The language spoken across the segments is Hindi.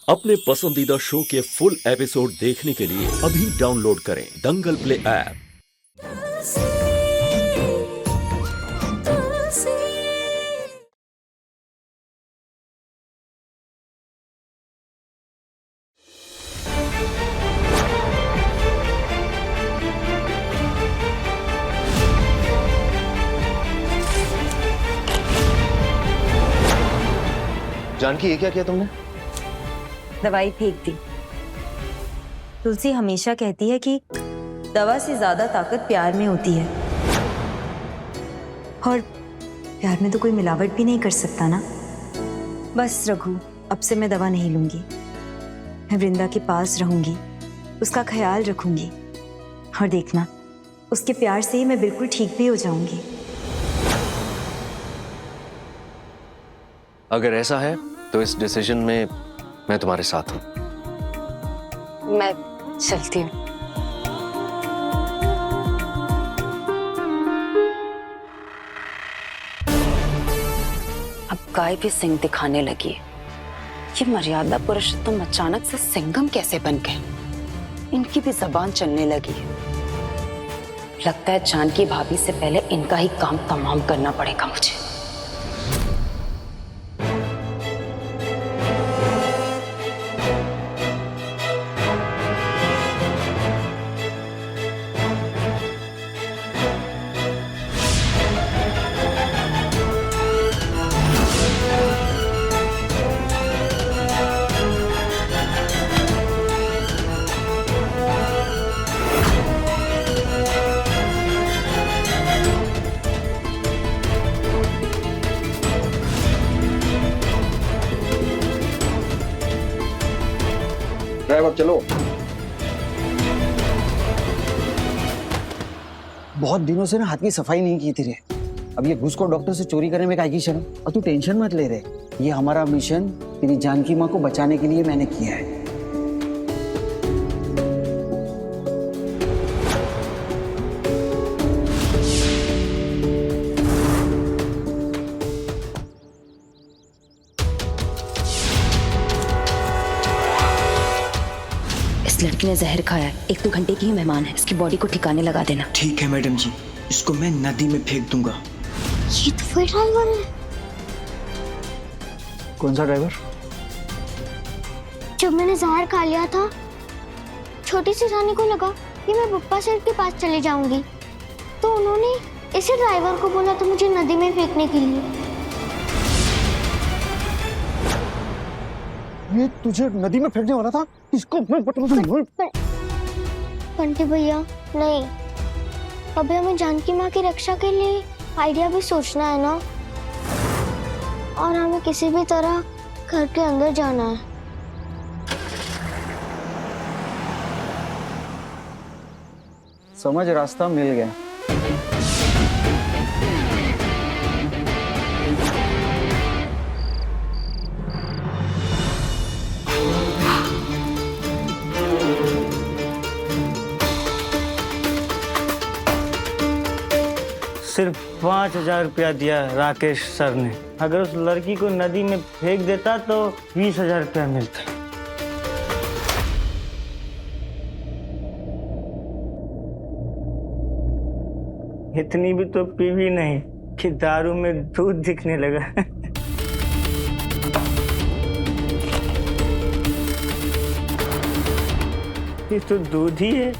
अपने पसंदीदा शो के फुल एपिसोड देखने के लिए अभी डाउनलोड करें दंगल प्ले ऐप। जानकी, ये क्या किया तुमने? दवाई फेंक दी। तुलसी हमेशा कहती है कि दवा से ज्यादा ताकत प्यार में होती है, और प्यार में तो कोई मिलावट भी नहीं कर सकता ना। बस रघु, अब से मैं दवा नहीं लूंगी। मैं वृंदा के पास रहूंगी, उसका ख्याल रखूंगी, और देखना, उसके प्यार से ही मैं बिल्कुल ठीक भी हो जाऊंगी। अगर ऐसा है तो इस डिसीजन में मैं तुम्हारे साथ हूं। मैं चलती हूँ। अब गाय भी सिंह दिखाने लगी है। ये मर्यादा पुरुषोत्तम अचानक से सिंघम कैसे बन गए? इनकी भी जबान चलने लगी है। लगता है जानकी भाभी से पहले इनका ही काम तमाम करना पड़ेगा मुझे। ड्राइवर चलो। बहुत दिनों से ना हाथ की सफाई नहीं की थी रे। अब ये घूस को डॉक्टर से चोरी करने में काहे की शर्म? और तू टेंशन मत ले रे, ये हमारा मिशन तेरी जानकी माँ को बचाने के लिए मैंने किया है। इस लड़की ने जहर खाया है। 1-2 घंटे की ही मेहमान है, इसकी बॉडी को ठिकाने लगा देना। ठीक है मैडम जी, इसको मैं नदी में फेंक दूंगा। ये तो वही ड्राइवर है। कौन सा ड्राइवर? जब मैंने जहर खा लिया था, छोटी सी रानी को लगा कि मैं पप्पा सर के पास चली जाऊंगी, तो उन्होंने इसी ड्राइवर को बोला था मुझे नदी में फेंकने के लिए। ये तुझे नदी में फेंकने वाला था? इसको मैं बंटी भैया नहीं, अभी हमें जानकी माँ की रक्षा के लिए आइडिया भी सोचना है ना, और हमें किसी भी तरह घर के अंदर जाना है। समझ, रास्ता मिल गया। सिर्फ 5,000 रुपया दिया राकेश सर ने। अगर उस लड़की को नदी में फेंक देता तो 20,000 रुपया मिलता। इतनी भी तो पीवी नहीं कि दारू में दूध दिखने लगा। ये तो दूध ही है।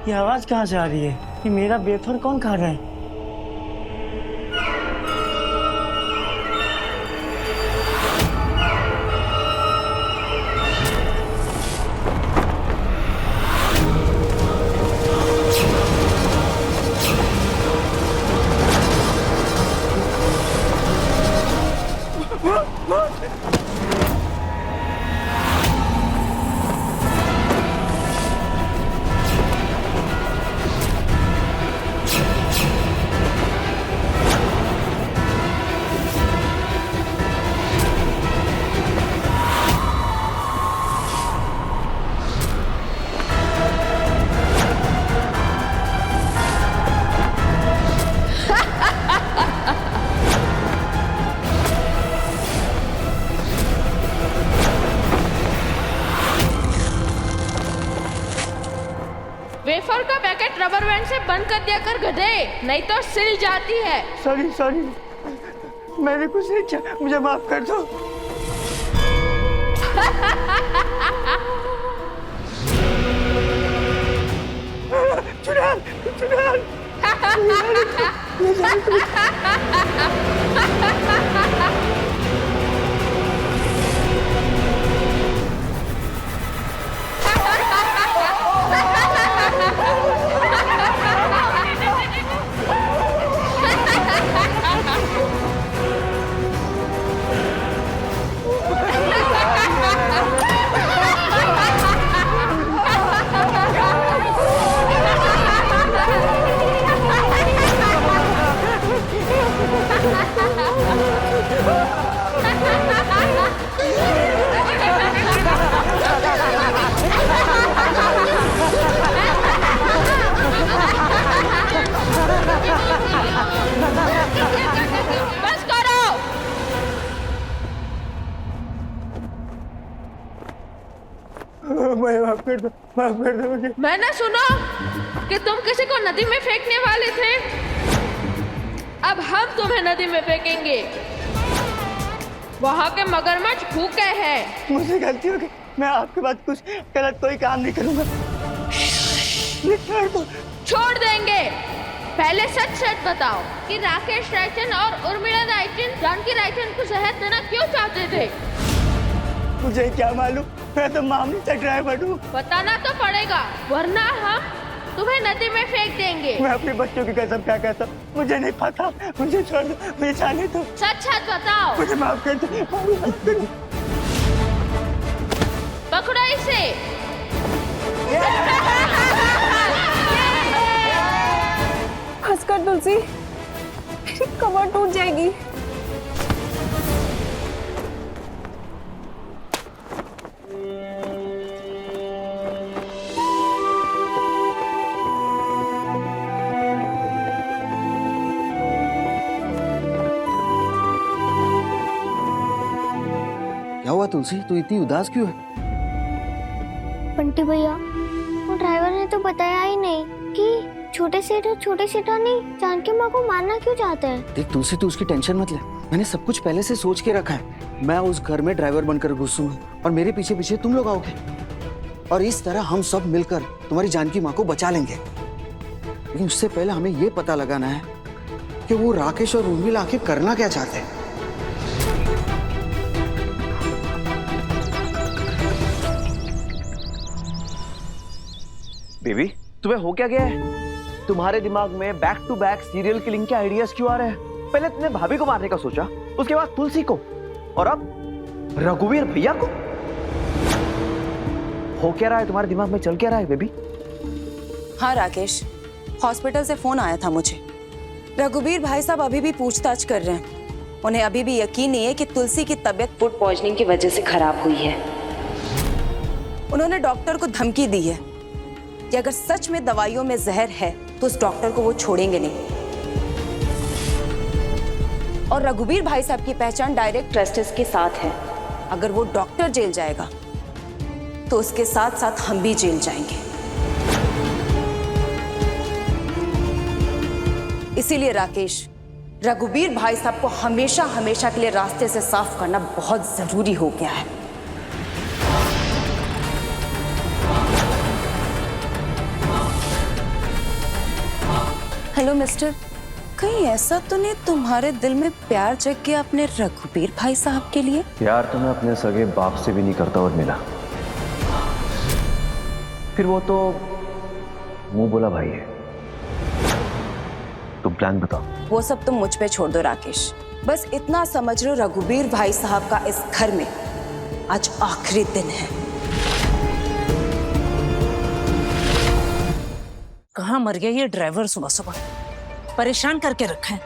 ये आवाज कहाँ से आ रही है? ये मेरा वेफर कौन खा रहा है? वेफर का पैकेट रबर बैंड से बंद कर दिया कर गधे, नहीं तो सिल जाती है। सॉरी सॉरी, मैंने कुछ नहीं किया, मुझे माफ कर दो। चुड़ैल, चुड़ैल। बस करो। मैं माफ कर दो, माफ कर दो मुझे। मैंने सुना कि तुम किसी को नदी में फेंकने वाले थे, अब हम तुम्हें नदी में फेंकेंगे। वहाँ के मगरमच्छ भूखे हैं। मुझसे गलती हो गई, मैं आपके बाद कुछ गलत कोई काम नहीं करूंगा। छोड़ देंगे। पहले सच सच बताओ कि राकेश रायचंद और उर्मिला रायचंद जानकी रायचंद को जहर देना क्यों चाहते थे? मुझे क्या मालूम, मैं तो मामूली सा ड्राइवर हूँ। बताना तो पड़ेगा, वरना हम तुम्हें नदी में फेंक देंगे। मैं अपने बच्चों की कसम क्या कहता हूँ, मुझे नहीं पता, मुझे छोड़ दो, मुझे जाने दो। सच सच बताओ। मुझे माफ कर दो, माफ कर दो। पकड़ो इसे। हंस कर तुलसी, मेरी कमर टूट जाएगी। क्या हुआ तुलसी, तू इतनी उदास क्यों है? बंटी भैया, वो ड्राइवर ने तो बताया ही नहीं कि छोटे सेठा नहीं जानकी माँ को मारना क्यों चाहते हैं। देख तुलसी, तू उसकी टेंशन मत ले, मैंने सब कुछ पहले से सोच के रखा है। मैं उस घर में ड्राइवर बनकर घुसूंगा और मेरे पीछे पीछे तुम लोग आओगे और इस तरह हम सब मिलकर तुम्हारी जानकी माँ को बचा लेंगे। लेकिन उससे पहले हमें ये पता लगाना है कि वो राकेश और उर्मिला आखिर करना क्या चाहते हैं। बेबी, तुम्हें हो क्या गया है? तुम्हारे दिमाग में back to back serial killing के आइडियाज क्यों आ रहे हैं? पहले तुमने भाभी को मारने का सोचा, उसके बाद तुलसी को, और अब रघुवीर भैया को। हो क्या रहा है तुम्हारे दिमाग में, चल क्या रहा है बेबी? हाँ राकेश, हॉस्पिटल से फोन आया था मुझे। रघुवीर भाई साहब अभी भी पूछताछ कर रहे हैं। उन्हें अभी भी यकीन नहीं है कि तुलसी की तबीयत फूड पॉइजनिंग की वजह से खराब हुई है। उन्होंने डॉक्टर को धमकी दी है कि अगर सच में दवाइयों में जहर है तो उस डॉक्टर को वो छोड़ेंगे नहीं। और रघुवीर भाई साहब की पहचान डायरेक्ट ट्रस्टेस के साथ है। अगर वो डॉक्टर जेल जाएगा तो उसके साथ साथ हम भी जेल जाएंगे। इसीलिए राकेश, रघुवीर भाई साहब को हमेशा हमेशा के लिए रास्ते से साफ करना बहुत जरूरी हो गया है। हेलो मिस्टर, कहीं ऐसा तो नहीं तुम्हारे दिल में प्यार जग गया अपने रघुवीर भाई साहब के लिए? प्यार तो मैं अपने सगे बाप से भी नहीं करता और मिला, फिर वो तो मुंह बोला भाई है। तुम प्लान बताओ। वो सब तुम मुझ पे छोड़ दो राकेश, बस इतना समझ लो रघुवीर भाई साहब का इस घर में आज आखिरी दिन है। कहाँ मर गया ये ड्राइवर, सुबह सुबह परेशान करके रखा है।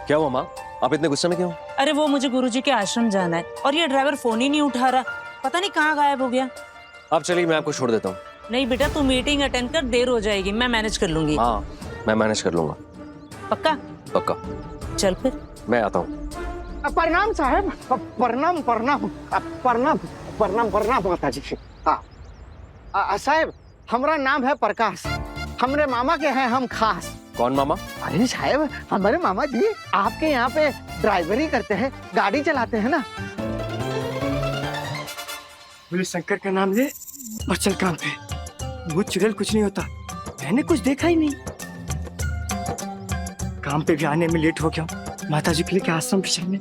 क्या हुआ माँ, आप इतने गुस्से में क्यों? अरे वो मुझे गुरुजी के आश्रम जाना है और ये ड्राइवर फोन ही नहीं उठा रहा, पता नहीं कहाँ गायब हो गया। आप चलिए, मैं आपको छोड़ देता हूँ। नहीं बेटा, तू मीटिंग अटेंड कर, देर हो जाएगी, मैं मैनेज कर लूंगी। हाँ, मैं मैनेज कर लूंगा। पक्का? पक्का। चल फिर मैं आता हूँ। प्रणाम साहब, प्रणाम प्रणाम प्रणाम प्रणाम प्रणाम माता जी। हाँ साहब, हमारा नाम है प्रकाश, हमरे मामा के हैं हम खास। कौन मामा? अरे साहब, हमारे मामा जी आपके यहाँ पे ड्राइवरी करते हैं, गाड़ी चलाते हैं ना। बोले शंकर का नाम ले और चल काम पे। भूत चुड़ैल कुछ नहीं होता, मैंने कुछ देखा ही नहीं। काम पे भी आने में लेट हो गया, माता जी के लिए आश्रम पे चलने।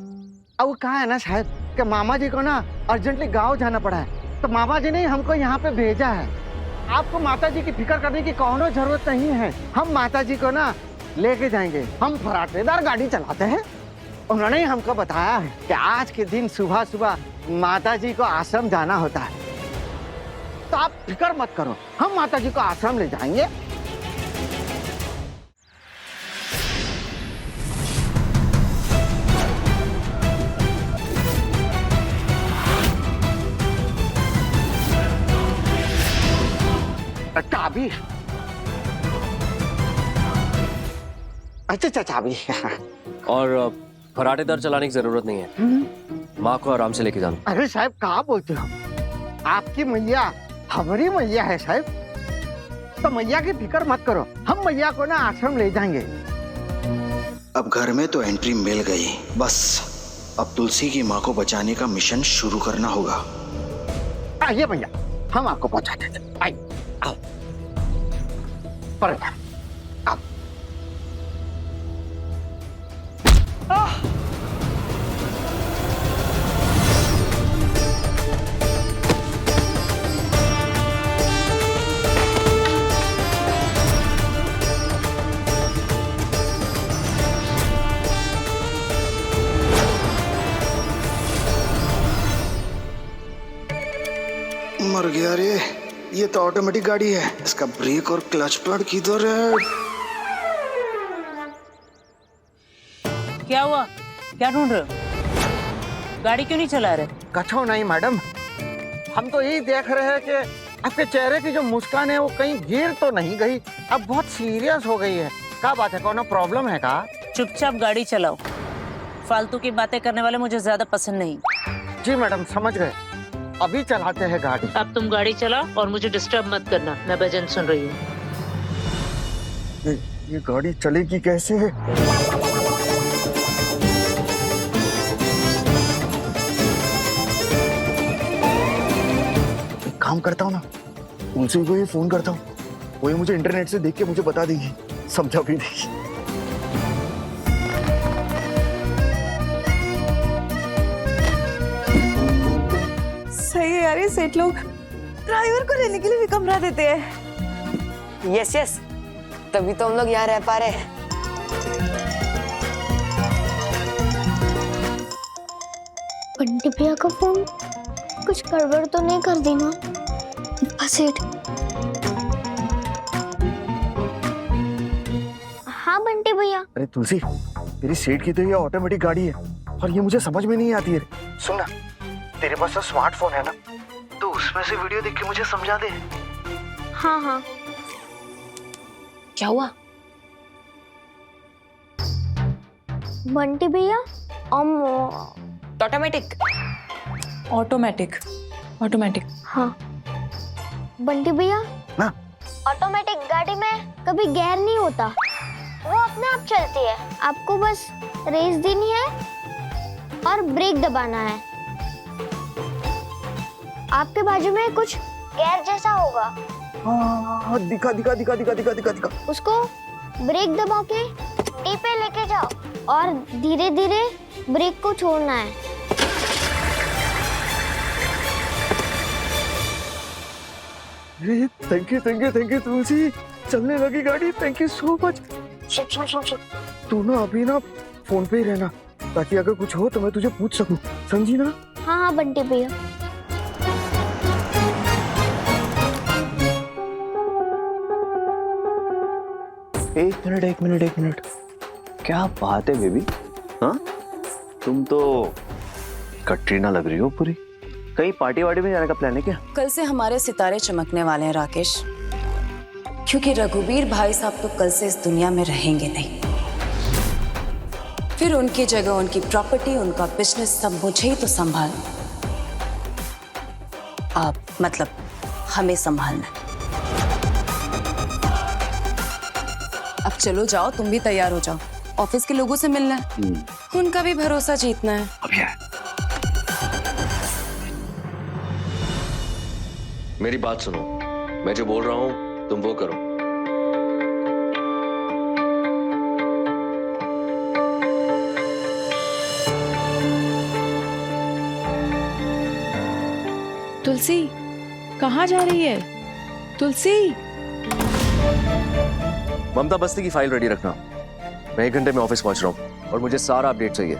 अब कहा है ना साहब कि मामा जी को ना अर्जेंटली गांव जाना पड़ा है, तो मामा जी ने हमको यहाँ पे भेजा है। आपको माता जी की फिक्र करने की कोनो जरूरत नहीं है, हम माता जी को ना लेके जाएंगे। हम फराटेदार गाड़ी चलाते हैं। उन्होंने ही हमको बताया है कि आज के दिन सुबह सुबह माता जी को आश्रम जाना होता है, तो आप फिक्र मत करो, हम माता जी को आश्रम ले जाएंगे। चाबी, अच्छा चाबी। और फराटेदार चलाने की जरूरत नहीं है, माँ को आराम से लेके जाना। अरे साहब कहाँ बोलते हो, आपकी मैया हमारी मैया है साहब, तो मैया की फिक्र मत करो, हम मैया को ना आश्रम ले जाएंगे। अब घर में तो एंट्री मिल गई, बस अब तुलसी की माँ को बचाने का मिशन शुरू करना होगा। आइए भैया, हम आपको पहुंचा देते। आइए, आओ, पर आओ। मर गया रे, ये तो ऑटोमेटिक गाड़ी है, इसका ब्रेक और क्लच पैड किधर है? क्या हुआ, क्या ढूंढ रहे हो? गाड़ी क्यों नहीं चला रहे? कछो नहीं मैडम, हम तो यही देख रहे हैं कि आपके चेहरे की जो मुस्कान है वो कहीं गिर तो नहीं गई, अब बहुत सीरियस हो गई है। क्या बात है, कौन प्रॉब्लम है का? चुपचाप गाड़ी चलाओ, फालतू की बातें करने वाले मुझे ज्यादा पसंद नहीं। जी मैडम समझ गए, अभी चलाते हैं गाड़ी। अब तुम गाड़ी चलाओ और मुझे डिस्टर्ब मत करना, मैं भजन सुन रही हूँ। ये गाड़ी चलेगी कैसे? एक काम करता हूँ ना, तुलसी को ये फोन करता हूँ, वो मुझे इंटरनेट से देख के मुझे बता देगी, समझा भी देगी। सही है यार, ये सेठ लोग ड्राइवर को रहने के लिए भी कमरा देते हैं। यस यस, तभी तो हम लोग यहाँ रह पा रहे हैं। बंटी भैया का फोन, कुछ गड़बड़ तो नहीं कर दी ना? सेठ, हाँ बंटी भैया। अरे तुलसी, तेरी सेठ की तो ये ऑटोमेटिक गाड़ी है और ये मुझे समझ में नहीं आती है। सुन ना, तेरे पास तो स्मार्टफोन है ना, तो उसमें से वीडियो देख के मुझे समझा दे। हाँ हाँ। क्या हुआ? बंटी भैया, ऑटोमेटिक ऑटोमेटिक ऑटोमेटिक। हाँ बंटी भैया, ना ऑटोमेटिक गाड़ी में कभी गियर नहीं होता, वो अपने आप चलती है। आपको बस रेस देनी है और ब्रेक दबाना है। आपके बाजू में कुछ गियर जैसा होगा। हाँ, दिखा दिखा दिखा दिखा दिखा दिखा दिखा। उसको ब्रेक दबा के टी पे लेके जाओ और धीरे धीरे ब्रेक को छोड़ना है। थैंक यू तुलसी, चलने लगी गाड़ी। Thank you so much. सुन, तू ना अभी ना फोन पे ही रहना, ताकि अगर कुछ हो तो मैं तुझे पूछ सकूं, समझी ना? हाँ हाँ बंटी भैया। एक मिनट, क्या बात है बेबी? हाँ, तुम तो कटरीना लग रही हो पूरी। कहीं पार्टी वार्टी में जाने का प्लान है क्या? कल से हमारे सितारे चमकने वाले हैं राकेश, क्योंकि रघुवीर भाई साहब तो कल से इस दुनिया में रहेंगे नहीं। फिर उनकी जगह उनकी प्रॉपर्टी, उनका बिजनेस सब मुझे ही तो संभालना, आप मतलब हमें संभालना। अब चलो जाओ, तुम भी तैयार हो जाओ, ऑफिस के लोगों से मिलना है, उनका भी भरोसा जीतना है। अभी है। मेरी बात सुनो, मैं जो बोल रहा हूँ तुम वो करो। तुलसी कहाँ जा रही है? तुलसी ममता बस्ती की फाइल रेडी रखना, मैं 1 घंटे में ऑफिस पहुंच रहा हूँ और मुझे सारा अपडेट चाहिए।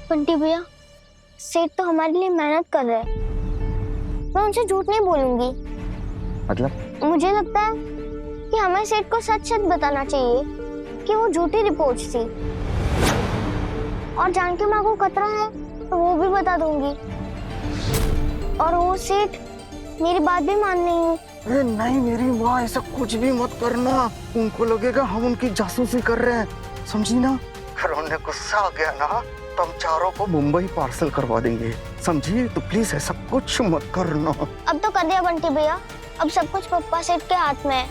बंटी भैया, सेठ तो हमारे लिए मेहनत कर रहे हैं। मैं उनसे झूठ नहीं बोलूंगी। मतलब? मुझे लगता है कि हमें सेठ को सच सच बताना चाहिए कि वो झूठी रिपोर्ट्स थी। और जानकी माँ को खतरा है तो वो भी बता दूंगी। और वो सेठ मेरी बात भी मान लेंगे। अरे नहीं मेरी माँ, ऐसा कुछ भी मत करना। उनको लगेगा हम उनकी जासूसी कर रहे हैं, समझी ना? अगर उन्हें गुस्सा आ गया ना तो हम चारों को मुंबई पार्सल करवा देंगे, समझी? तो प्लीज ऐसा कुछ मत करना। अब तो कर दिया बंटी भैया, अब सब कुछ पप्पा सेठ के हाथ में है।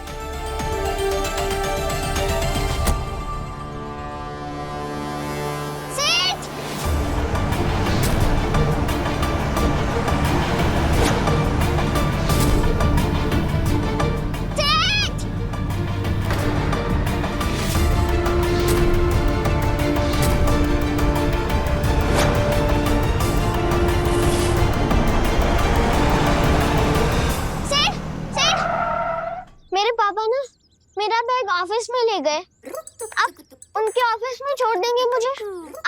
पापा ना मेरा बैग ऑफिस में ले गए। अब उनके ऑफिस में छोड़ देंगे मुझे।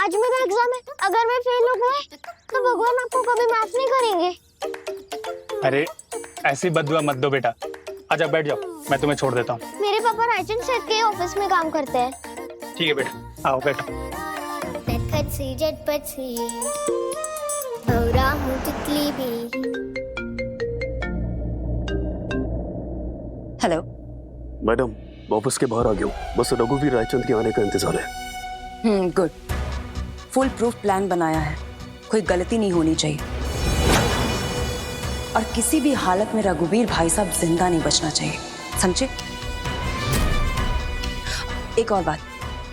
आज मेरा एग्जाम है, अगर मैं फेल हो गए तो भगवान आपको कभी माफ नहीं करेंगे। अरे ऐसी बददुआ मत दो बेटा, आजा बैठ जाओ, मैं तुम्हें छोड़ देता हूँ। मेरे पापा रायचंद सेठ के ऑफिस में काम करते हैं। ठीक है बेटा, आओ बैठो। हेलो मैडम, ऑफिस के बाहर आ गया हूँ, बस रघुवीर रायचंद के आने का इंतजार है। गुड। फुल प्रूफ प्लान बनाया है, कोई गलती नहीं होनी चाहिए और किसी भी हालत में रघुवीर भाई साहब जिंदा नहीं बचना चाहिए, समझे? एक और बात,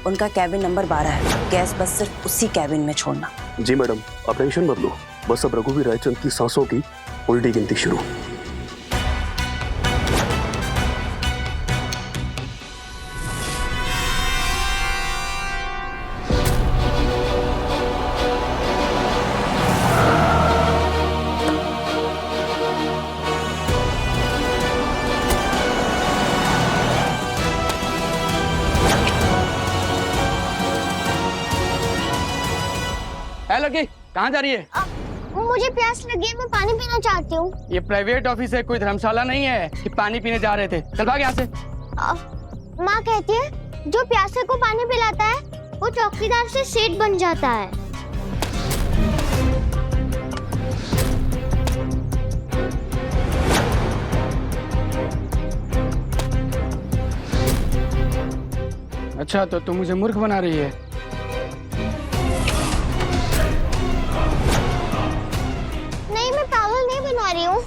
उनका कैबिन नंबर 12 है, गैस बस सिर्फ उसी कैबिन में छोड़ना। जी मैडम, आप टेंशन मत लो, बस अब रघुवीर रायचंद की सांसों की उल्टी गिनती शुरू। लड़की कहाँ जा रही है? मुझे प्यास लगी है, मैं पानी पीना चाहती हूँ। ये प्राइवेट ऑफिस है, कोई धर्मशाला नहीं है कि पानी पीने जा रहे थे। चल भाग यहाँ से। माँ कहती है जो प्यासे को पानी पिलाता है वो चौकीदार से सेठ बन जाता है। अच्छा, तो तुम मुझे मूर्ख बना रही है। रही हूँ।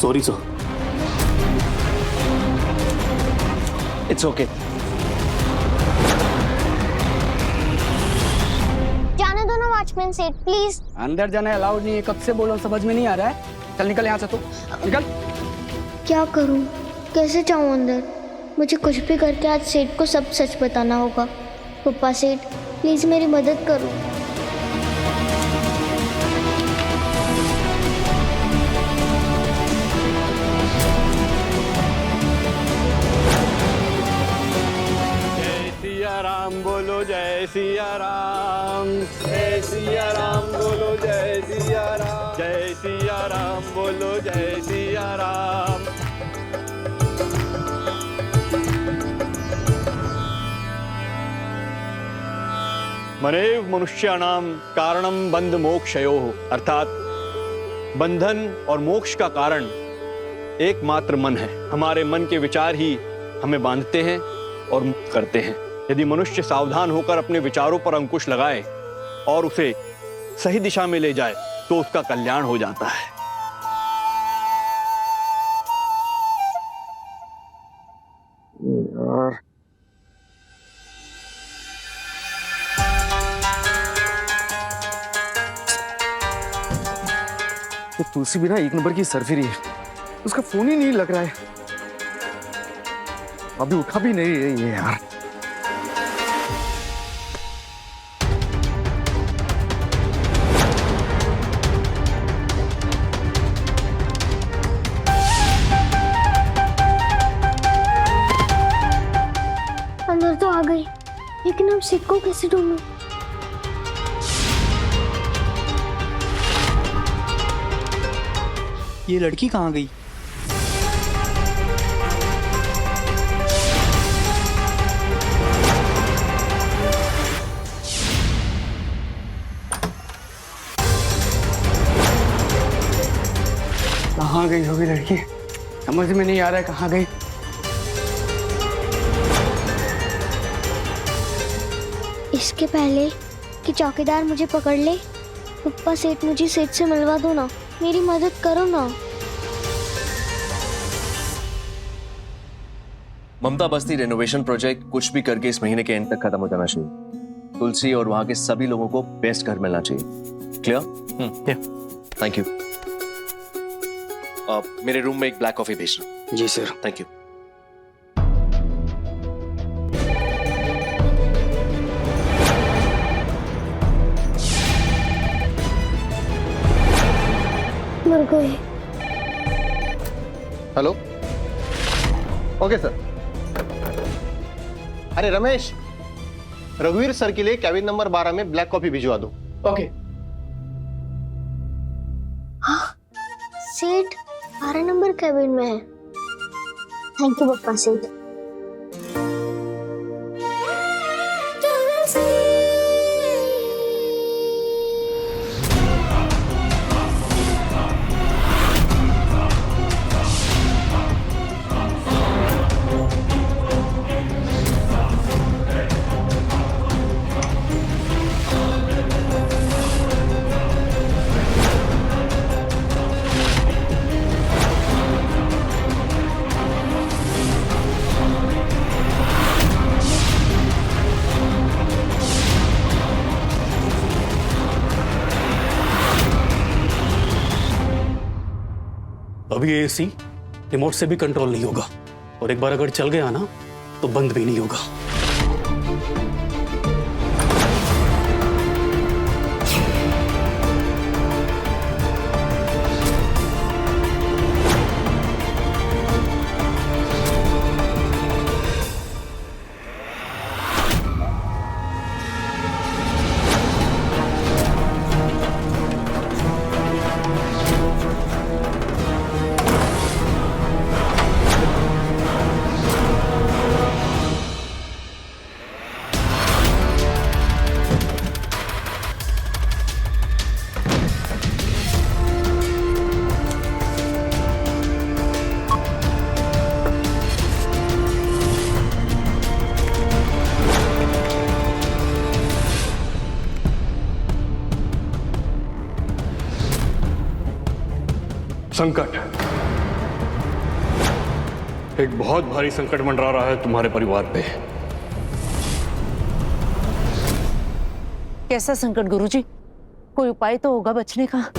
Sorry sir. It's okay. Watchman सेठ प्लीज। अंदर जाना अलाउड नहीं है, कब से बोलो, समझ में नहीं आ रहा है। चल निकल यहाँ से, तू निकल। क्या करूं, कैसे जाऊं अंदर? मुझे कुछ भी करके आज सेठ को सब सच बताना होगा। पप्पा सेठ प्लीज मेरी मदद करो। राम बोलो, जय सिया राम, जय सिया राम बोलो, जय सिया राम, जय सिया राम बोलो, जय सिया राम। मनेव मनुष्याणाम कारणम बंध मोक्षयोः, अर्थात बंधन और मोक्ष का कारण एकमात्र मन है। हमारे मन के विचार ही हमें बांधते हैं और मुक्त करते हैं। यदि मनुष्य सावधान होकर अपने विचारों पर अंकुश लगाए और उसे सही दिशा में ले जाए तो उसका कल्याण हो जाता है। तो तुलसी भी ना एक नंबर की सरफिरी है, उसका फोन ही नहीं लग रहा है, अभी उठा भी नहीं रही है यार। अंदर तो आ गई, लेकिन अब सिड को कैसे ढूंढूं? ये लड़की कहाँ गई? कहाँ गई होगी लड़की? समझ में नहीं आ रहा है कहाँ गई। इसके पहले कि चौकीदार मुझे पकड़ ले, पप्पा सेठ मुझे सेठ से मिलवा दो ना, मेरी मदद करो ना। ममता बस्ती रेनोवेशन प्रोजेक्ट कुछ भी करके इस महीने के एंड तक खत्म हो जाना चाहिए। तुलसी और वहां के सभी लोगों को बेस्ट घर मिलना चाहिए। क्लियर? Thank you. मेरे रूम में एक ब्लैक कॉफी भेजना। जी सर। Thank you. मर गए। Hello, okay sir. अरे रमेश, रघुवीर सर के लिए कैबिन नंबर 12 में ब्लैक कॉफी भिजवा दो। ओके। सेठ 12 नंबर कैबिन में है। थैंक यू पप्पा सेठ। अभी ये एसी रिमोट से भी कंट्रोल नहीं होगा, और एक बार अगर चल गया ना तो बंद भी नहीं होगा। संकट, एक बहुत भारी संकट मंडरा रहा है तुम्हारे परिवार पे। कैसा संकट गुरुजी? कोई उपाय तो होगा बचने का।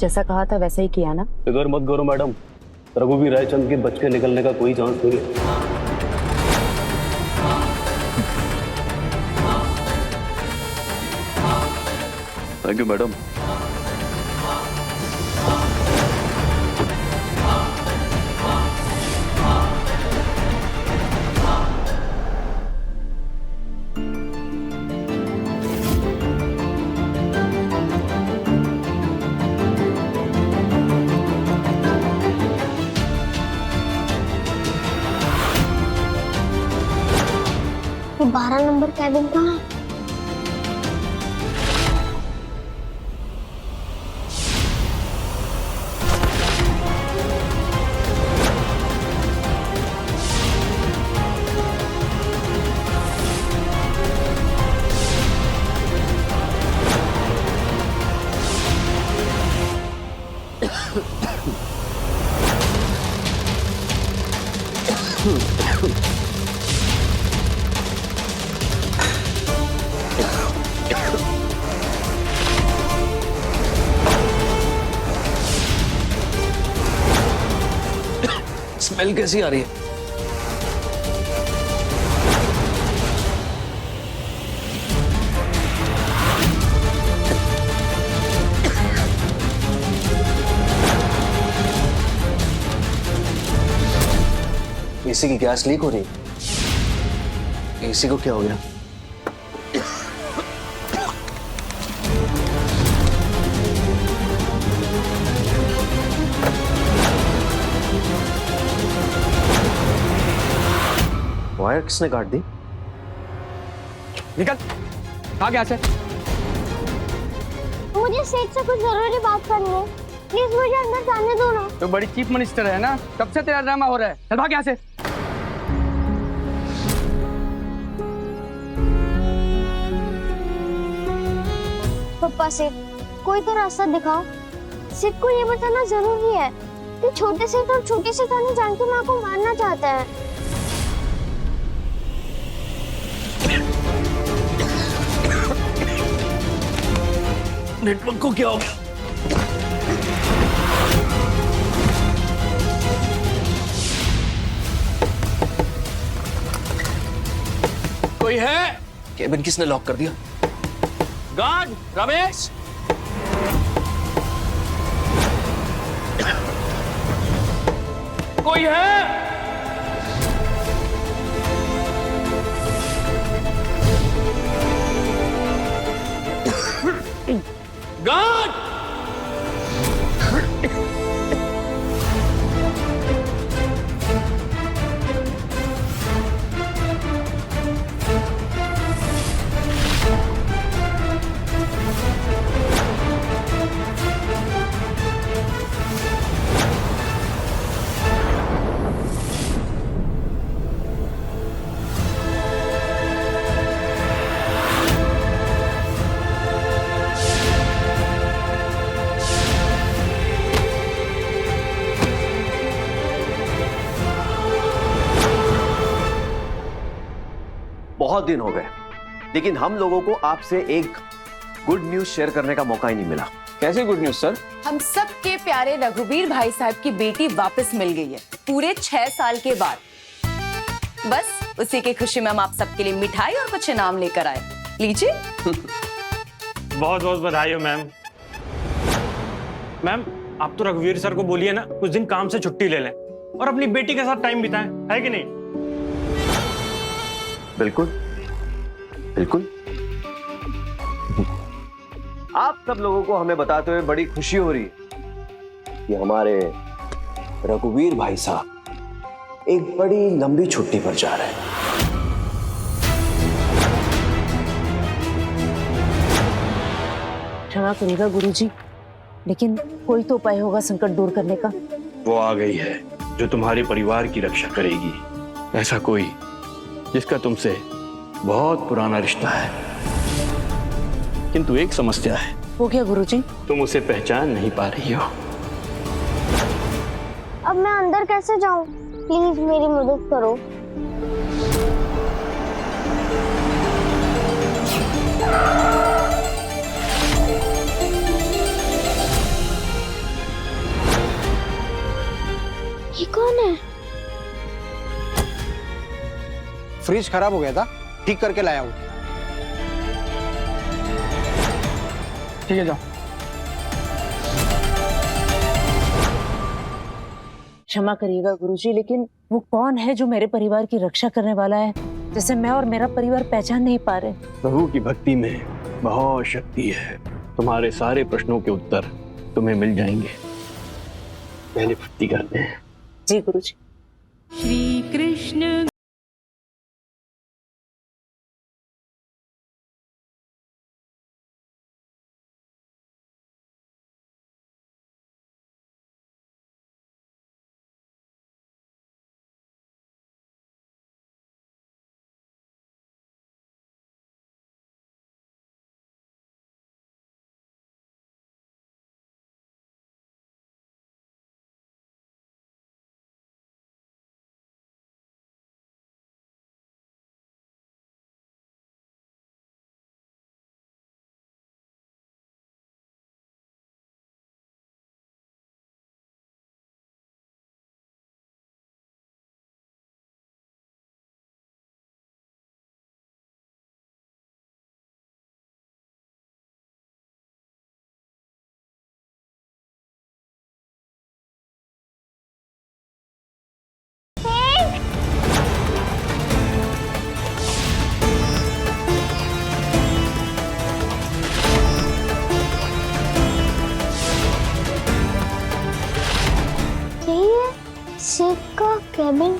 जैसा कहा था वैसा ही किया ना? फिक्र मत करो मैडम, रघुवीर रायचंद के बच के निकलने का कोई चांस नहीं है। Thank you madam. 12 number cabin कहाँ है? स्मेल कैसी आ रही है? एसी की गैस लीक हो रही है। एसी को क्या हो गया? वायर किसने काट दी? निकल, आ गया से। मुझे सेठ से कुछ जरूरी बात करनी है, प्लीज मुझे अंदर जाने दो ना। तो बड़ी चीफ मिनिस्टर है ना, कब से तेरा ड्रामा हो रहा है? चल भाग यहाँ से। पप्पा सेठ, कोई तो रास्ता दिखाओ। सेठ को ये बताना जरूरी है कि छोटे सेठ और छोटी सेठानी जानकी माँ को मारना चाहते हैं। नेटवर्क को क्या हो गया? कोई है? केबिन किसने लॉक कर दिया? गार्ड रमेश, कोई है? गार्ड! बहुत दिन हो गए, लेकिन हम लोगों को आपसे एक गुड न्यूज शेयर करने का मौका ही नहीं मिला। कैसे गुड न्यूज सर? हम सबके प्यारे रघुवीर भाई साहब की बेटी वापस मिल गई है, पूरे 6 साल के बाद। बस उसी की खुशी में हम आप सबके लिए मिठाई और कुछ इनाम लेकर आए। लीजिए। बहुत बहुत बधाई हो मैम। मैम, आप तो रघुवीर सर को बोलिए ना कुछ दिन काम से छुट्टी ले लें और अपनी बेटी के साथ टाइम बिताएं, है कि नहीं? बिल्कुल बिल्कुल। आप सब लोगों को हमें बताते हुए बड़ी खुशी हो रही है कि हमारे रघुवीर भाई साहब एक बड़ी लंबी छुट्टी पर जा रहे हैं। क्षमा करिएगा गुरुजी, लेकिन कोई तो उपाय होगा संकट दूर करने का। वो आ गई है जो तुम्हारे परिवार की रक्षा करेगी। ऐसा कोई जिसका तुमसे बहुत पुराना रिश्ता है। किंतु एक समस्या है। वो क्या गुरुजी? तुम उसे पहचान नहीं पा रही हो। अब मैं अंदर कैसे जाऊं? प्लीज मेरी मदद करो। ये कौन है? फ्रिज खराब हो गया था, ठीक करके लाया हूँ। ठीक है, जाओ। क्षमा करिएगा गुरुजी, लेकिन वो कौन है जो मेरे परिवार की रक्षा करने वाला है, जिसे मैं और मेरा परिवार पहचान नहीं पा रहे? प्रभु की भक्ति में बहुत शक्ति है। तुम्हारे सारे प्रश्नों के उत्तर तुम्हें मिल जाएंगे। पहले भक्ति करते हैं। जी गुरुजी। श्री कृष्ण डिस्टर्बिंग।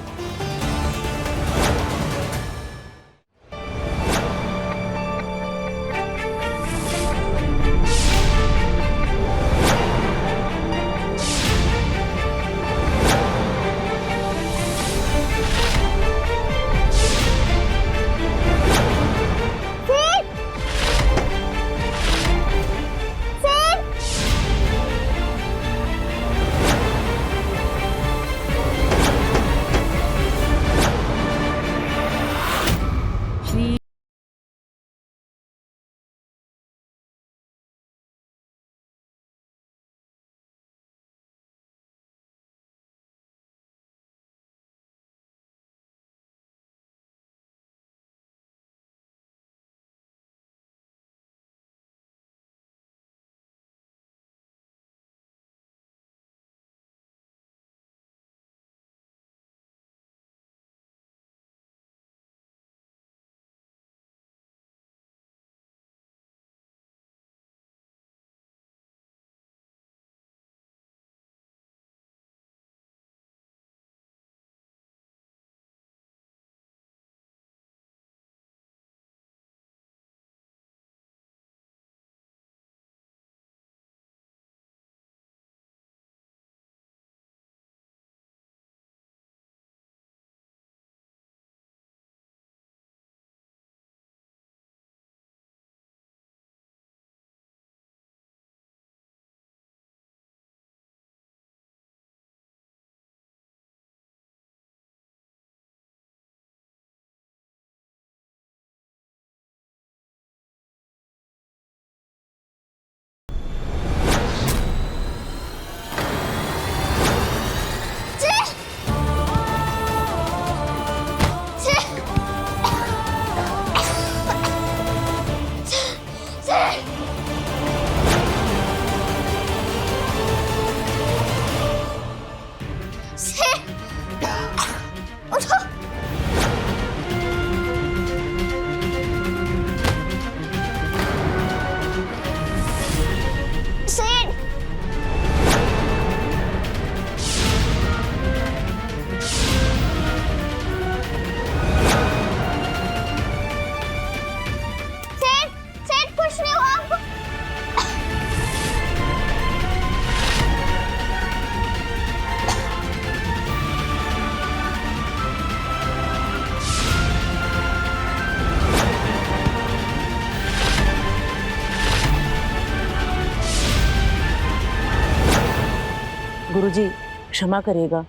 गुरुजी क्षमा करिएगा,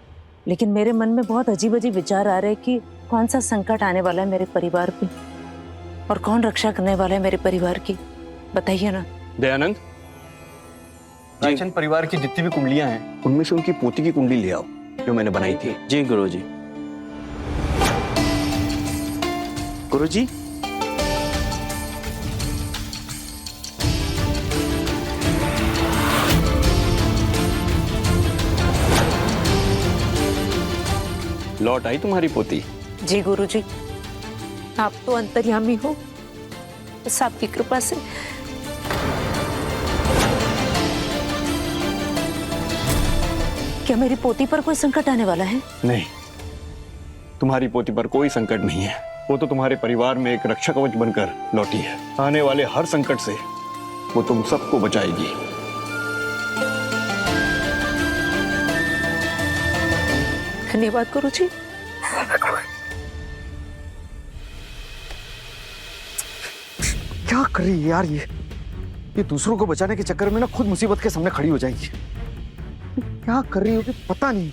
लेकिन मेरे मन में बहुत अजीब अजीब विचार आ रहे हैं कि कौन सा संकट आने वाला है मेरे परिवार पे और कौन रक्षा करने वाला है मेरे परिवार की, बताइए ना। दयानंद, रायचंद परिवार की जितनी भी कुंडलियां हैं उनमें से उनकी पोती की कुंडली ले आओ जो मैंने बनाई थी। जी गुरुजी। गुरुजी, लौट आई तुम्हारी पोती? जी गुरुजी, आप तो अंतर्यामी हो, बस आपकी कृपा से। क्या मेरी पोती पर कोई संकट आने वाला है? नहीं, तुम्हारी पोती पर कोई संकट नहीं है। वो तो तुम्हारे परिवार में एक रक्षा कवच बनकर लौटी है। आने वाले हर संकट से वो तुम सबको बचाएगी। धन्यवाद गुरुजी। क्या कर रही है यार ये दूसरों को बचाने के चक्कर में ना खुद मुसीबत के सामने खड़ी हो जाएगी। क्या कर रही होगी पता नहीं।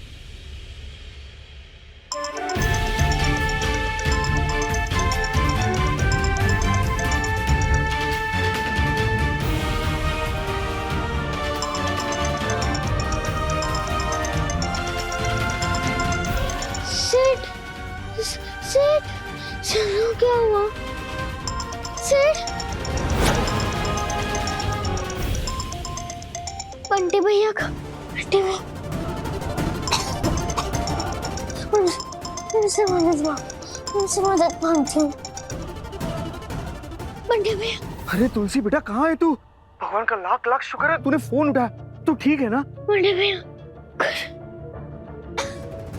चलो क्या हुआ? सेठ, बंटी भैया का, बंटी भैया उनसे मदद मांगती हूँ। बंटी भैया। अरे तुलसी बेटा, कहाँ है तू? भगवान का लाख लाख शुक्र है तूने फोन उठाया। तू ठीक है ना? बंटी भैया,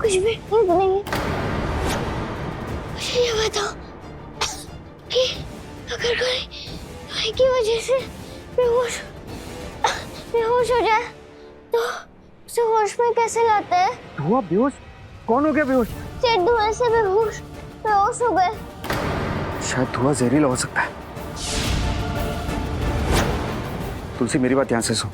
कुछ भी नहीं है। मुझे ये बताओ कि अगर कोई की वजह से बेहोश हो जाए तो उसे होश में कैसे लाते हैं? धुआं बेहोश? कौन हो गया बेहोश? सेठ धुएं से बेहोश हो गए। शायद धुआं जहरीला हो सकता है। तुलसी मेरी बात ध्यान से सुन।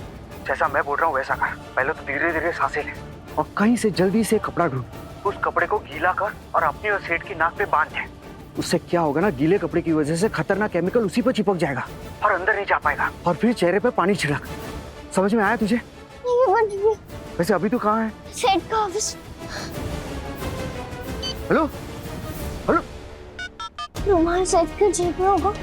जैसा मैं बोल रहा हूँ वैसा कर। पहले तो धीरे धीरे सांसें ले और कहीं से जल्दी से कपड़ा ढूंढ। उस कपड़े को गीला कर और अपनी और सेठ की नाक पे बांध दे। उससे क्या होगा ना, गीले कपड़े की वजह से खतरनाक केमिकल उसी पर चिपक जाएगा और अंदर नहीं जा पाएगा। और फिर चेहरे पे पानी छिड़क। समझ में आया तुझे? नहीं। वैसे अभी तू कहाँ है? सेठ का ऑफिस। हेलो हेलो, रुमाल सेठ के जेब में होगा।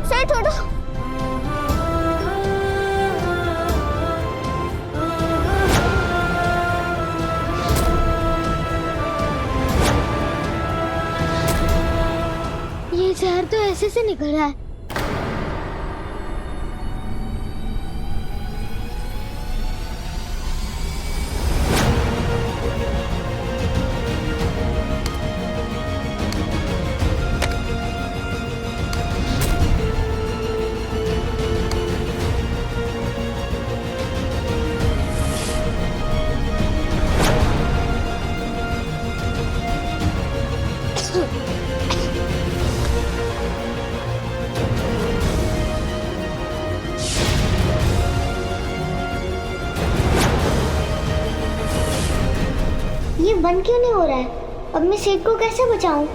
सेठ उठो। ये जहर तो ऐसे से निकल रहा है। ये बंद क्यों नहीं हो रहा है? अब मैं सेठ को कैसे बचाऊं?